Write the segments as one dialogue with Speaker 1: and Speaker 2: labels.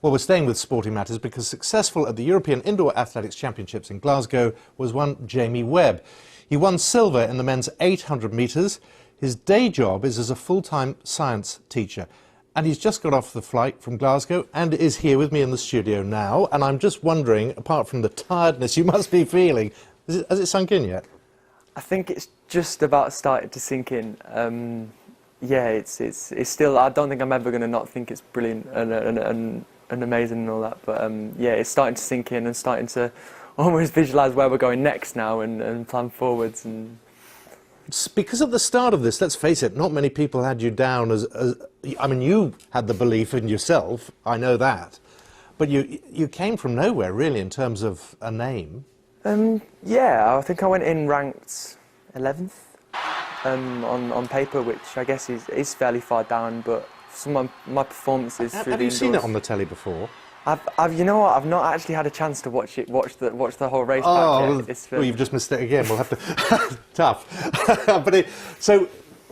Speaker 1: Well, we're staying with sporting matters because successful at the European Indoor Athletics Championships in Glasgow was one Jamie Webb. He won silver in the men's 800 metres. His day job is as a full-time science teacher. And he's just got off the flight from Glasgow and is here with me in the studio now. And I'm just wondering, apart from the tiredness you must be feeling, has it sunk in yet?
Speaker 2: I think it's just about started to sink in. Yeah, it's still, I don't think I'm ever going to not think it's brilliant and amazing and all that. But yeah, it's starting to sink in and starting to almost visualise where we're going next now and plan forwards. And
Speaker 1: because at the start of this, let's face it, not many people had you down as I mean, you had the belief in yourself, I know that, but you came from nowhere really in terms of a name.
Speaker 2: Yeah, I think I went in ranked 11th on paper, which I guess is fairly far down, but some of my performances through the
Speaker 1: Have you seen it on the telly before?
Speaker 2: You know what? I've not actually had a chance to watch the whole race back yet.
Speaker 1: Well, you've just missed it again. We'll have to. Tough. But so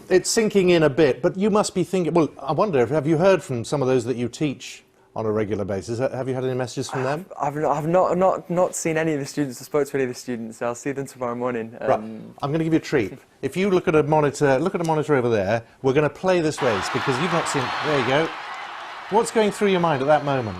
Speaker 1: it's sinking in a bit. But you must be thinking. Well, I wonder. Have you heard from some of those that you teach on a regular basis? Have you had any messages from them?
Speaker 2: I've not seen any of the students. I spoke to any of the students. I'll see them tomorrow morning.
Speaker 1: Right. I'm going to give you a treat. If you look at a monitor over there. We're going to play this race because you've not seen. There you go. What's going through your mind at that moment?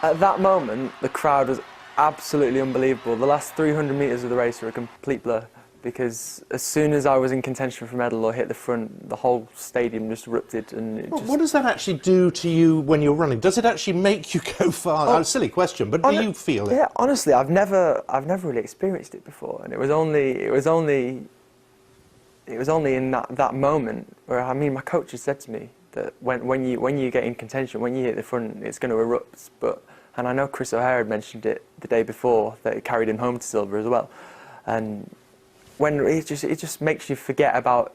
Speaker 2: At that moment, the crowd was absolutely unbelievable. The last 300 metres of the race were a complete blur because as soon as I was in contention for medal or hit the front, the whole stadium just erupted. And
Speaker 1: what does that actually do to you when you're running? Does it actually make you go far? Oh, silly question, but do you feel it?
Speaker 2: Yeah, honestly, I've never really experienced it before, and it was only in that moment where, I mean, my coach has said to me that when you get in contention, when you hit the front, it's going to erupt. And I know Chris O'Hare had mentioned it the day before, that it carried him home to silver as well. And when it just makes you forget about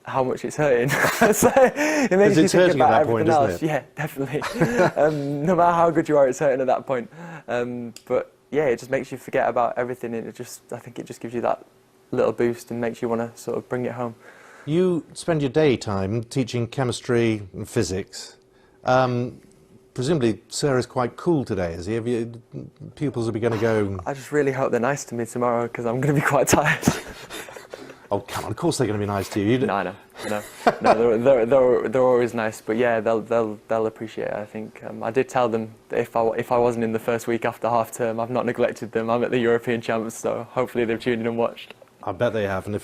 Speaker 2: how much it's hurting. So it makes you think about everything else. Yeah, definitely. No matter how good you are, it's hurting at that point. But yeah, it just makes you forget about everything. And I think it just gives you that little boost and makes you want to sort of bring it home.
Speaker 1: You spend your daytime teaching chemistry and physics. Presumably, Sir is quite cool today, is he? Have you, pupils will be going to go...
Speaker 2: I just really hope they're nice to me tomorrow, because I'm going to be quite tired.
Speaker 1: Oh, come on, of course they're going to be nice to you.
Speaker 2: No, I know. No, they're always nice, but yeah, they'll appreciate it, I think. I did tell them that if I wasn't in the first week after half-term, I've not neglected them. I'm at the European Champs, so hopefully they've tuned in and watched.
Speaker 1: I bet they have, and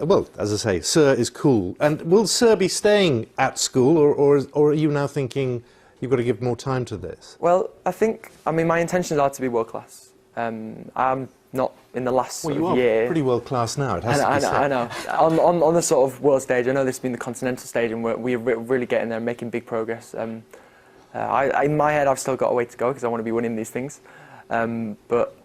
Speaker 1: well, as I say, Sir is cool. And will Sir be staying at school, or are you now thinking you've got to give more time to this?
Speaker 2: Well, I mean, my intentions are to be world class. I'm not in the last
Speaker 1: year.
Speaker 2: Well, you are
Speaker 1: pretty world class now. It has to be said.
Speaker 2: I know. On the sort of world stage, I know this has been the continental stage, and we're really getting there, making big progress. In my head, I've still got a way to go because I want to be winning these things. But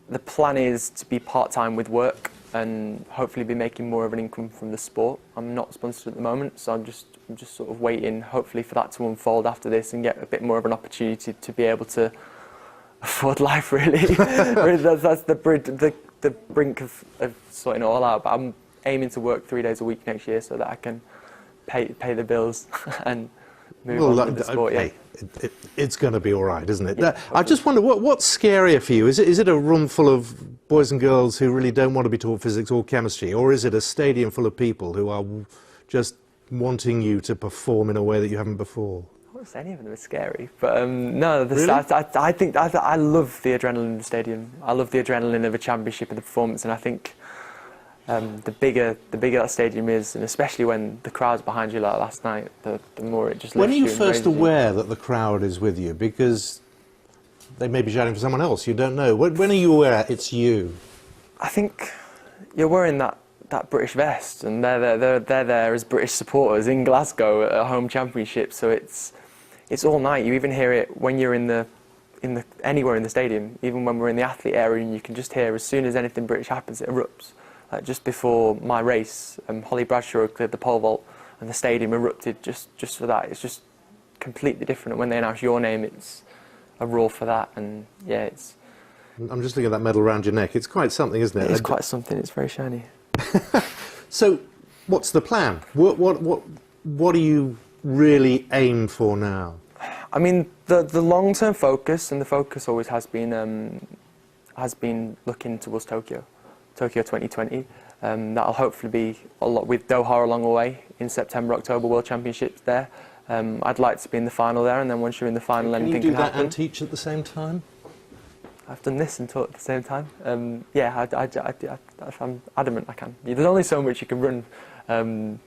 Speaker 2: the plan is to be part-time with work and hopefully be making more of an income from the sport. I'm not sponsored at the moment, so I'm just sort of waiting, hopefully, for that to unfold after this and get a bit more of an opportunity to be able to afford life, really. That's the brink of sorting it all out. But I'm aiming to work 3 days a week next year so that I can pay the bills and move on with the sport.
Speaker 1: Hey, it's going to be all right, isn't it? Yeah, I just wonder, what's scarier for you? Is it a room full of boys and girls who really don't want to be taught physics or chemistry, or is it a stadium full of people who are just wanting you to perform in a way that you haven't before?
Speaker 2: I wouldn't say any of them are scary, but no,
Speaker 1: really?
Speaker 2: I think I love the adrenaline in the stadium. I love the adrenaline of a championship and the performance, and I think the bigger that stadium is, and especially when the crowd's behind you like last night, the more it just lifts you.
Speaker 1: When are you first aware that the crowd is with you? Because they may be shouting for someone else, you don't know. When are you aware it's you? I
Speaker 2: think you're wearing that British vest, and they're there as British supporters in Glasgow at a home championship, so it's all night. You even hear it when you're anywhere in the stadium, even when we're in the athlete area, and you can just hear as soon as anything British happens, it erupts. Like just before my race, Holly Bradshaw cleared the pole vault, and the stadium erupted just for that. It's just completely different. And when they announce your name, it's a roar for that, and yeah, it's...
Speaker 1: I'm just looking at that medal around your neck. It's quite something, isn't it?
Speaker 2: It's quite something. It's very shiny.
Speaker 1: So, what's the plan? What do you really aim for now?
Speaker 2: I mean, the long-term focus, and the focus always has been looking towards Tokyo 2020. That'll hopefully be a lot with Doha along the way in September, October, World Championships there. I'd like to be in the final there, and then once you're in the final, anything can happen.
Speaker 1: Can you do that and teach at the same time?
Speaker 2: I've done this and taught at the same time. Yeah, I'm adamant I can. There's only so much you can run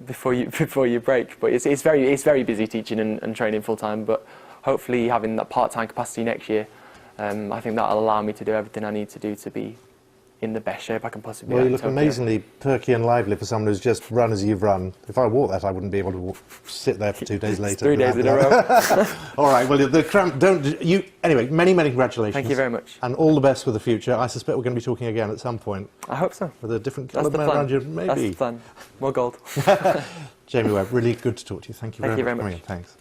Speaker 2: before you break, but it's very busy teaching and training full time. But hopefully, having that part-time capacity next year, I think that'll allow me to do everything I need to do to be in the best shape I can possibly be.
Speaker 1: Well, you look amazingly perky and lively for someone who's just run as you've run. If I walked that, I wouldn't be able to sit there for 2 days later.
Speaker 2: 3 days in a row.
Speaker 1: All right. Well, the cramp. Don't you? Anyway, many congratulations.
Speaker 2: Thank you very much.
Speaker 1: And all the best for the future. I suspect we're going to be talking again at some point.
Speaker 2: I hope so.
Speaker 1: With a different
Speaker 2: That's
Speaker 1: coloured
Speaker 2: the
Speaker 1: man
Speaker 2: plan.
Speaker 1: around you, maybe.
Speaker 2: That's the plan. More gold.
Speaker 1: Jamie Webb, really good to talk to you. Thank you very much.
Speaker 2: Thank you very much.
Speaker 1: Thanks.